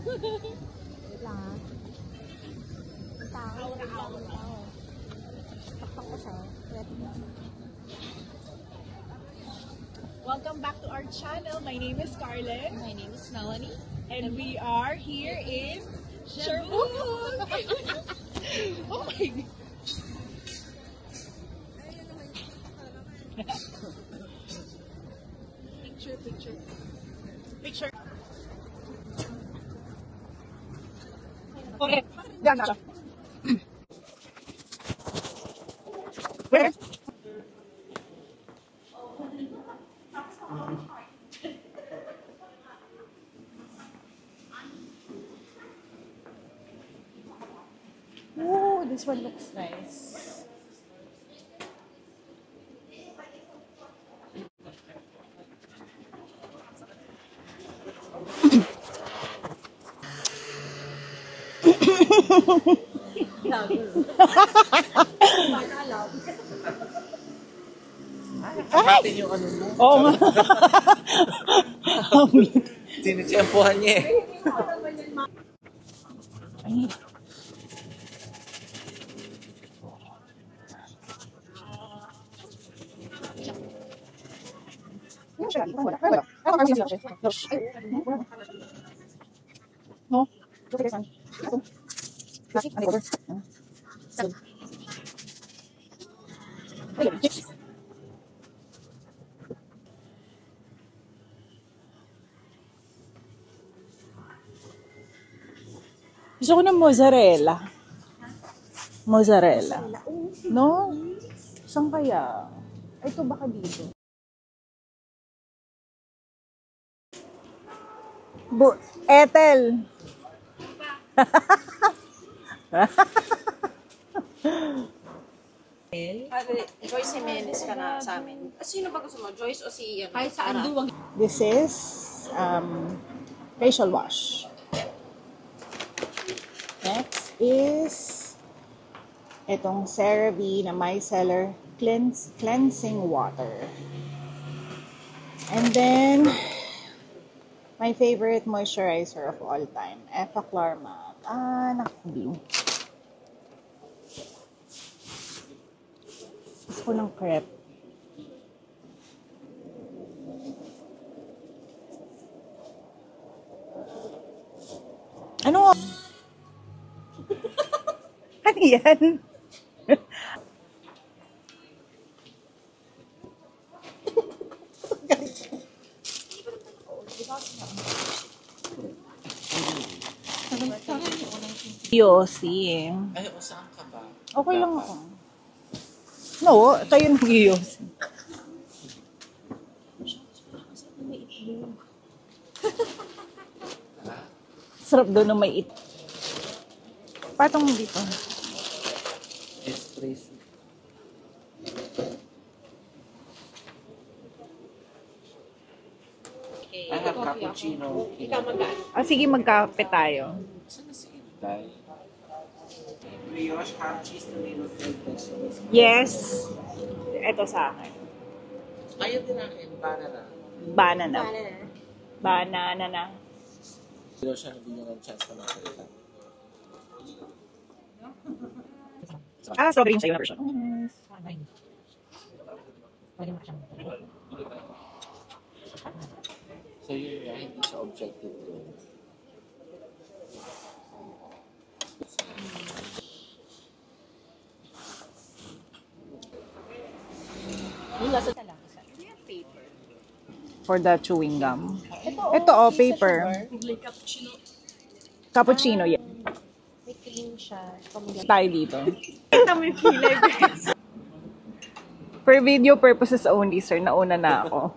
Wait lang ha. Ang tao. Takpak ko siya. Welcome back to our channel. My name is Scarlett. My name is Melanie. And we are here in Cebu. Oh my God. Picture. Okay. Diyan na siya. Where? Oh, this one looks nice. Natin yung ano mo. Oo nga. Tinitsempohan niya eh. Ay. No. Gusto ko ng mozzarella. Mozzarella. No? Saan kaya? Ito baka dito. Ethel. Joyce Jimenez ka na sa amin. Sino ba gusto mo? Joyce o si ano? Kahit saan duwag. This is facial wash. Next is itong CeraVe na micellar cleansing water. And then my favorite moisturizer of all time, Effaclar Matte. Ah, naku. Gusto ko ng crepe. Ano? Ano yan? Yosi. Ay, o saan ka ba? Okay lang ako. No, tayo nang yosi. Sarap doon na may it. Patong dito. Espresso. I have cappuccino. Ikaw mag-ano? Ah, sige, magkape tayo. Saan na si Inday? Brioche, ham, cheese, tomato, filled vegetables. Yes. Ito sa akin. Ayaw din akin, banana. Banana. Banana. Banana na. Pero siya nabigyan ng chance na makalita. Ah, strawberry yung sa'yo na version. So yun nga, hindi siya objective doon. Yung lasa talaga. For the chewing gum. Ito, oh, paper. Cappuccino, yeah. May cream siya. Tayo dito. For video purposes only, sir. Nauna na ako.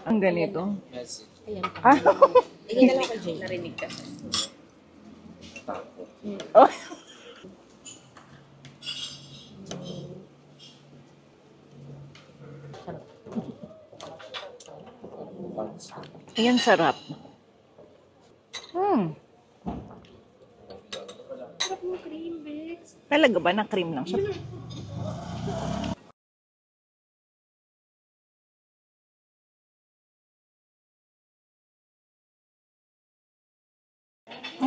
Ang ganito. Message. Ayan pa. Ah, Tingin na lang ko, Jay. Narinig ka. Tapo. oh. Buns. Ayan, sarap. Sarap yung cream, Bex. Talaga ba na cream lang siya?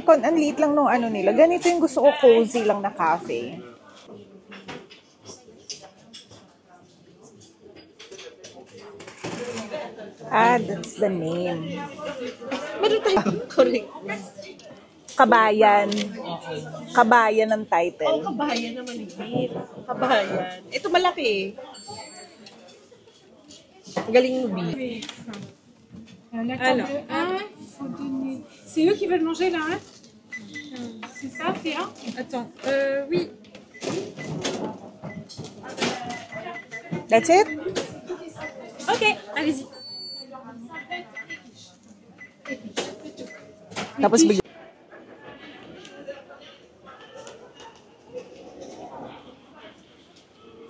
Ang liit lang nung ano nila. Ganito yung gusto ko, cozy lang na cafe. Ah, that's the name. Meron tayo. Correct. Kabayan. Kabayan ng title. Kabayan na maliit. Kabayan. Ito malaki. Galing mo, B. La table 1, faut donner. C'est eux qui veulent manger là, hein? C'est ça, Théa? Attends, oui. That's it? Ok, allez-y. Tapos bigyan.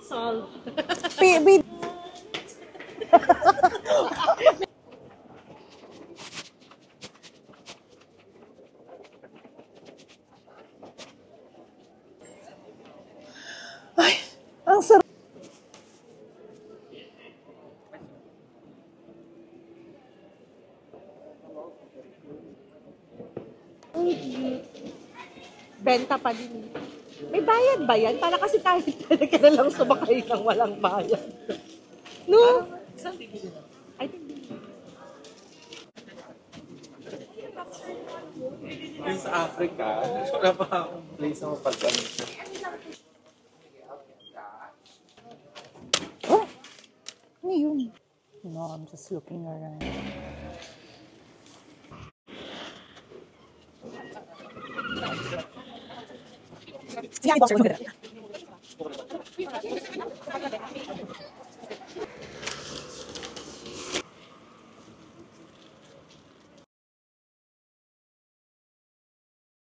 Solve. Ay, ang sarap. Benta pa din. May bayad ba yan? Para kasi kahit ka na lang sumakay ng walang bayad. No? I think Yung sa Africa, wala pa akong place na mapagdamit. Oh, ano yun? No, I'm just looking around. Sige, box mo.